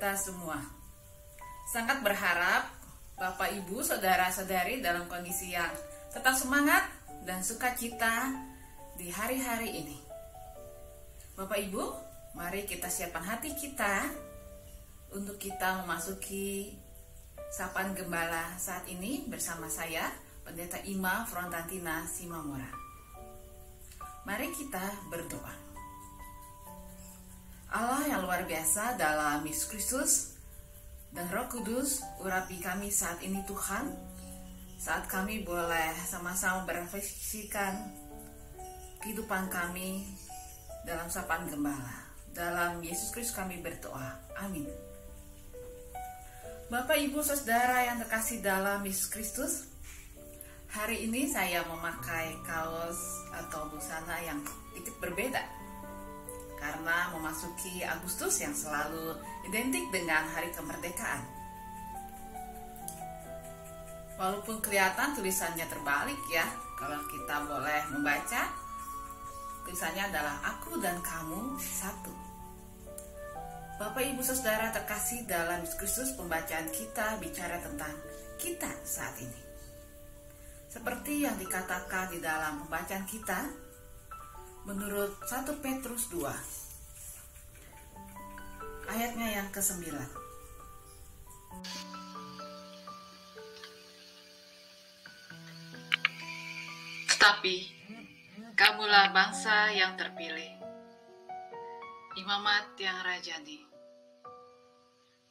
kita semua. Sangat berharap Bapak, Ibu, Saudara-saudari dalam kondisi yang tetap semangat dan sukacita di hari-hari ini. Bapak, Ibu, mari kita siapkan hati kita untuk kita memasuki Sapaan Gembala saat ini bersama saya, Pendeta Ima Frontantina Simamora. Mari kita berdoa. Allah yang luar biasa dalam Yesus Kristus dan Roh Kudus, urapi kami saat ini Tuhan, saat kami boleh sama-sama merefleksikan kehidupan kami dalam Sapaan Gembala. Dalam Yesus Kristus kami berdoa. Amin. Bapak, Ibu, Saudara yang terkasih dalam Yesus Kristus, hari ini saya memakai kaos atau busana yang sedikit berbeda karena memasuki Agustus yang selalu identik dengan hari kemerdekaan. Walaupun kelihatan tulisannya terbalik ya, kalau kita boleh membaca, tulisannya adalah aku dan kamu satu. Bapak, Ibu, Saudara terkasih dalam Yesus Kristus, pembacaan kita bicara tentang kita saat ini. Seperti yang dikatakan di dalam pembacaan kita, menurut 1 Petrus 2, ayatnya yang ke-9. Tetapi, kamulah bangsa yang terpilih, imamat yang rajani,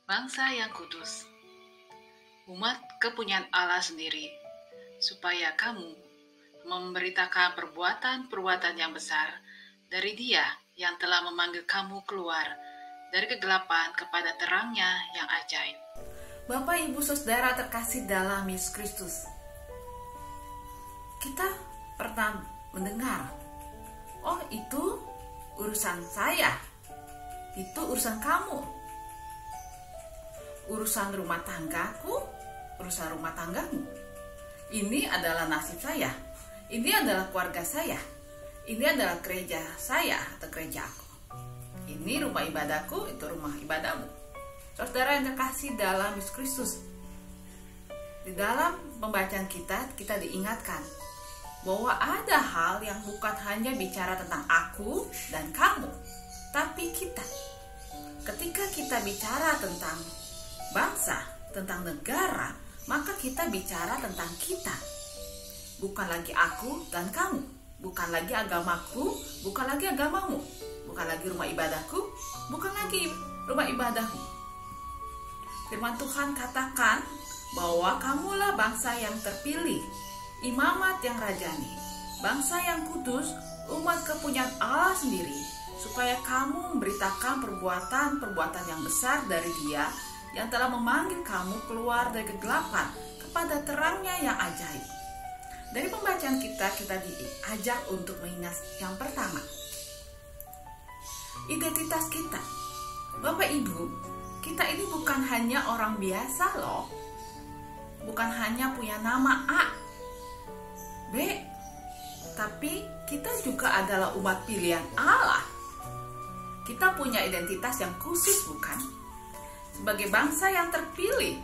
bangsa yang kudus, umat kepunyaan Allah sendiri, supaya kamu memberitakan perbuatan-perbuatan yang besar dari Dia yang telah memanggil kamu keluar dari kegelapan kepada terangnya yang ajaib. Bapak, Ibu, Saudara terkasih dalam Yesus Kristus, kita pernah mendengar, oh itu urusan saya, itu urusan kamu, urusan rumah tanggaku, urusan rumah tanggamu, ini adalah nasib saya, ini adalah keluarga saya, ini adalah gereja saya atau gereja aku, ini rumah ibadahku, itu rumah ibadahmu. Saudara yang terkasih dalam Yesus Kristus, di dalam pembacaan kita diingatkan bahwa ada hal yang bukan hanya bicara tentang aku dan kamu, tapi kita. Ketika kita bicara tentang bangsa, tentang negara, maka kita bicara tentang kita. Bukan lagi aku dan kamu, bukan lagi agamaku, bukan lagi agamamu, bukan lagi rumah ibadahku, bukan lagi rumah ibadahmu. Firman Tuhan katakan bahwa kamulah bangsa yang terpilih, imamat yang rajani, bangsa yang kudus, umat kepunyaan Allah sendiri, supaya kamu memberitakan perbuatan-perbuatan yang besar dari Dia yang telah memanggil kamu keluar dari kegelapan kepada terangnya yang ajaib. Dari pembacaan kita diajak untuk mengingat yang pertama, identitas kita. Bapak, Ibu, kita ini bukan hanya orang biasa loh, bukan hanya punya nama A, B, tapi kita juga adalah umat pilihan Allah. Kita punya identitas yang khusus, bukan? Sebagai bangsa yang terpilih,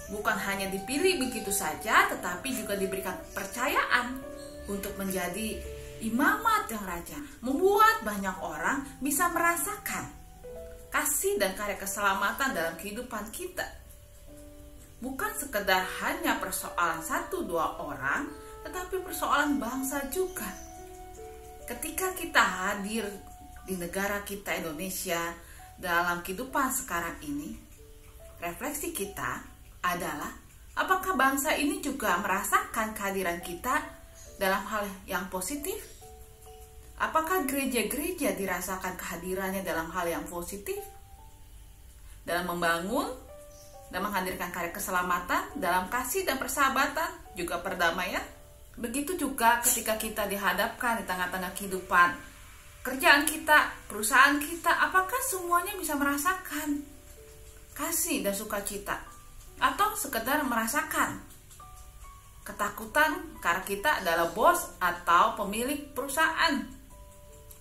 bukan hanya dipilih begitu saja, tetapi juga diberikan percayaan untuk menjadi imamat yang raja, membuat banyak orang bisa merasakan kasih dan karya keselamatan dalam kehidupan kita. Bukan sekedar hanya persoalan 1-2 orang, tetapi persoalan bangsa juga. Ketika kita hadir di negara kita Indonesia dalam kehidupan sekarang ini, refleksi kita adalah apakah bangsa ini juga merasakan kehadiran kita dalam hal yang positif? Apakah gereja-gereja dirasakan kehadirannya dalam hal yang positif? Dalam membangun dan menghadirkan karya keselamatan, dalam kasih dan persahabatan, juga perdamaian. Begitu juga ketika kita dihadapkan di tengah-tengah kehidupan kerjaan kita, perusahaan kita, apakah semuanya bisa merasakan kasih dan sukacita? Atau sekedar merasakan ketakutan karena kita adalah bos atau pemilik perusahaan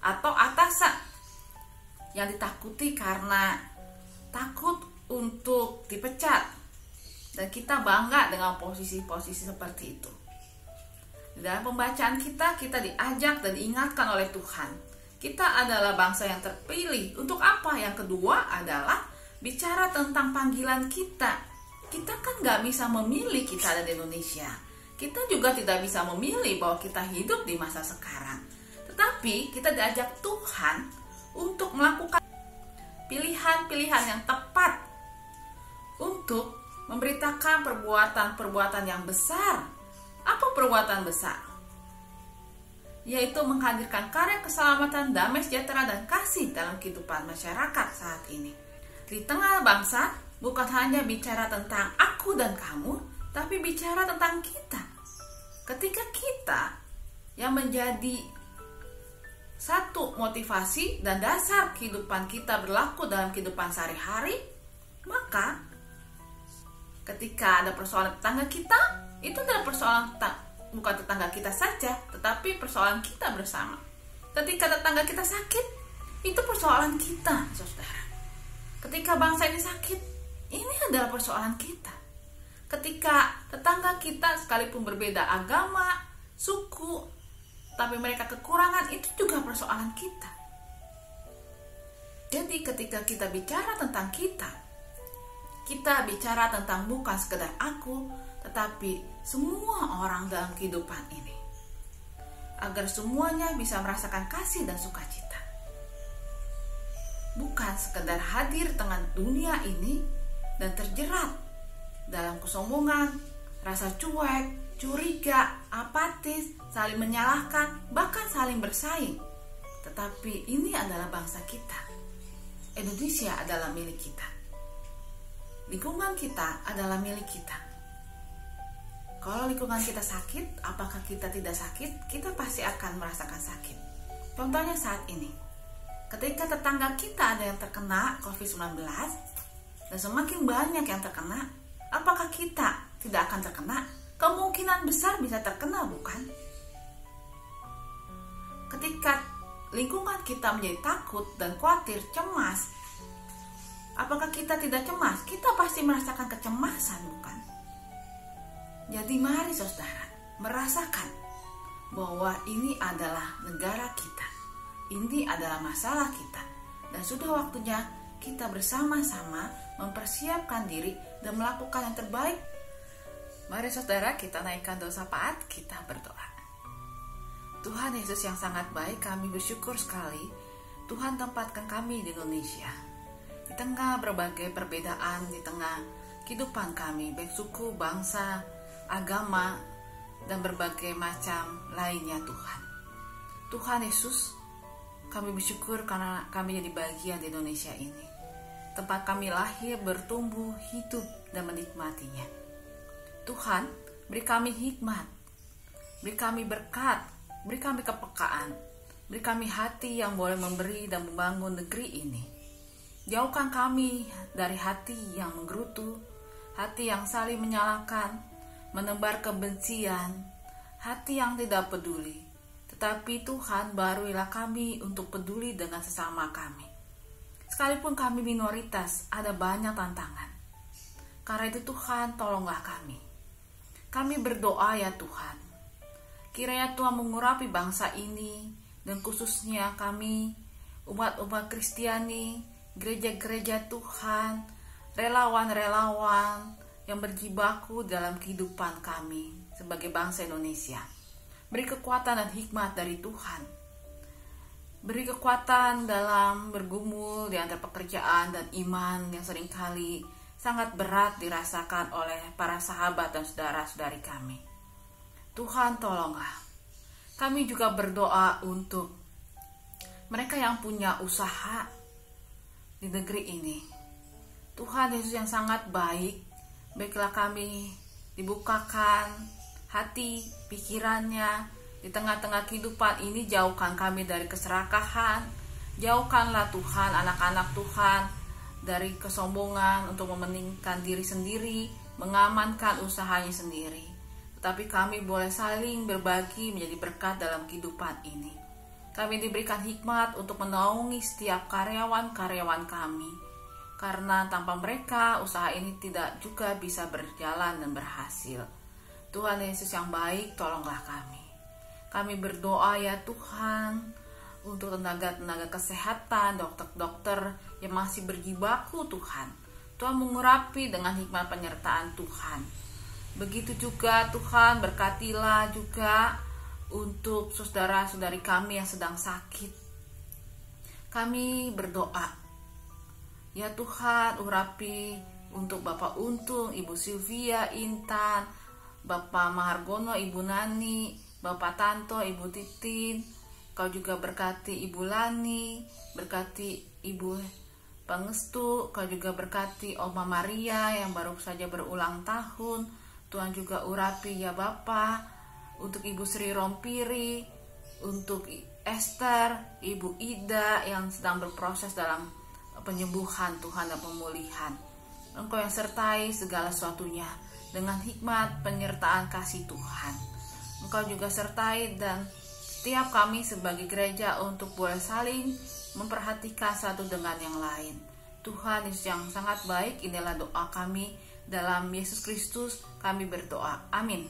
atau atasan yang ditakuti karena takut untuk dipecat, dan kita bangga dengan posisi-posisi seperti itu. Di dalam pembacaan kita diajak dan diingatkan oleh Tuhan, kita adalah bangsa yang terpilih. Untuk apa? Yang kedua adalah bicara tentang panggilan kita. Kita kan gak bisa memilih kita ada di Indonesia. Kita juga tidak bisa memilih bahwa kita hidup di masa sekarang. Tetapi kita diajak Tuhan untuk melakukan pilihan-pilihan yang tepat untuk memberitakan perbuatan-perbuatan yang besar. Apa perbuatan besar? Yaitu menghadirkan karya keselamatan, damai sejahtera, dan kasih dalam kehidupan masyarakat saat ini. Di tengah bangsa, bukan hanya bicara tentang aku dan kamu, tapi bicara tentang kita. Ketika kita yang menjadi satu motivasi dan dasar kehidupan kita berlaku dalam kehidupan sehari-hari, maka ketika ada persoalan tetangga kita, itu adalah persoalan bukan tetangga kita saja, tetapi persoalan kita bersama. Ketika tetangga kita sakit, itu persoalan kita, saudara. Ketika bangsa ini sakit, ini adalah persoalan kita. Ketika tetangga kita sekalipun berbeda agama, suku, tapi mereka kekurangan, itu juga persoalan kita. Jadi ketika kita bicara tentang kita bicara tentang bukan sekedar aku, tetapi semua orang dalam kehidupan ini, agar semuanya bisa merasakan kasih dan sukacita. Bukan sekedar hadir tengah dunia ini dan terjerat dalam kesombongan, rasa cuek, curiga, apatis, saling menyalahkan, bahkan saling bersaing. Tetapi ini adalah bangsa kita. Indonesia adalah milik kita. Lingkungan kita adalah milik kita. Kalau lingkungan kita sakit, apakah kita tidak sakit? Kita pasti akan merasakan sakit. Contohnya saat ini, ketika tetangga kita ada yang terkena COVID-19 dan semakin banyak yang terkena, apakah kita tidak akan terkena? Kemungkinan besar bisa terkena, bukan? Ketika lingkungan kita menjadi takut dan khawatir, cemas, apakah kita tidak cemas? Kita pasti merasakan kecemasan, bukan? Jadi mari saudara, merasakan bahwa ini adalah negara kita. Ini adalah masalah kita. Dan sudah waktunya kita bersama-sama mempersiapkan diri dan melakukan yang terbaik. Mari saudara, kita naikkan doa syafaat, kita berdoa. Tuhan Yesus yang sangat baik, kami bersyukur sekali Tuhan tempatkan kami di Indonesia. Di tengah berbagai perbedaan, di tengah kehidupan kami, baik suku, bangsa, agama, dan berbagai macam lainnya Tuhan. Tuhan Yesus, kami bersyukur karena kami jadi bagian di Indonesia ini. Tempat kami lahir, bertumbuh, hidup, dan menikmatinya. Tuhan, beri kami hikmat, beri kami berkat, beri kami kepekaan, beri kami hati yang boleh memberi dan membangun negeri ini. Jauhkan kami dari hati yang menggerutu, hati yang saling menyalahkan, menebar kebencian, hati yang tidak peduli. Tetapi Tuhan, baruilah kami untuk peduli dengan sesama kami. Sekalipun kami minoritas, ada banyak tantangan. Karena itu Tuhan, tolonglah kami. Kami berdoa ya Tuhan, kiranya Tuhan mengurapi bangsa ini, dan khususnya kami, umat-umat Kristiani, gereja-gereja Tuhan, relawan-relawan yang berjibaku dalam kehidupan kami sebagai bangsa Indonesia. Beri kekuatan dan hikmat dari Tuhan. Beri kekuatan dalam bergumul di antara pekerjaan dan iman yang seringkali sangat berat dirasakan oleh para sahabat dan saudara-saudari kami. Tuhan, tolonglah. Kami juga berdoa untuk mereka yang punya usaha di negeri ini. Tuhan Yesus yang sangat baik, baiklah kami dibukakan hati, pikirannya di tengah-tengah kehidupan ini. Jauhkan kami dari keserakahan, jauhkanlah Tuhan anak-anak Tuhan dari kesombongan untuk mementingkan diri sendiri, mengamankan usahanya sendiri. Tetapi kami boleh saling berbagi menjadi berkat dalam kehidupan ini. Kami diberikan hikmat untuk menaungi setiap karyawan-karyawan kami. karena tanpa mereka usaha ini tidak juga bisa berjalan dan berhasil. Tuhan Yesus yang baik, tolonglah kami. Kami berdoa ya Tuhan, untuk tenaga-tenaga kesehatan, dokter-dokter yang masih berjibaku Tuhan. Tuhan mengurapi dengan hikmat penyertaan Tuhan. Begitu juga Tuhan, berkatilah juga untuk saudara-saudari kami yang sedang sakit. Kami berdoa, ya Tuhan, urapi untuk Bapak Untung, Ibu Sylvia, Intan, Bapak Mahargono, Ibu Nani, Bapak Tanto, Ibu Titin. Kau juga berkati Ibu Lani, berkati Ibu Pangestu. Kau juga berkati Oma Maria yang baru saja berulang tahun. Tuhan juga urapi ya Bapa, untuk Ibu Sri Rompiri, untuk Esther, Ibu Ida yang sedang berproses dalam penyembuhan Tuhan dan pemulihan. Engkau yang sertai segala sesuatunya dengan hikmat penyertaan kasih Tuhan. Engkau juga sertai dan setiap kami sebagai gereja untuk boleh saling memperhatikan satu dengan yang lain. Tuhan Yesus yang sangat baik, inilah doa kami dalam Yesus Kristus kami berdoa. Amin.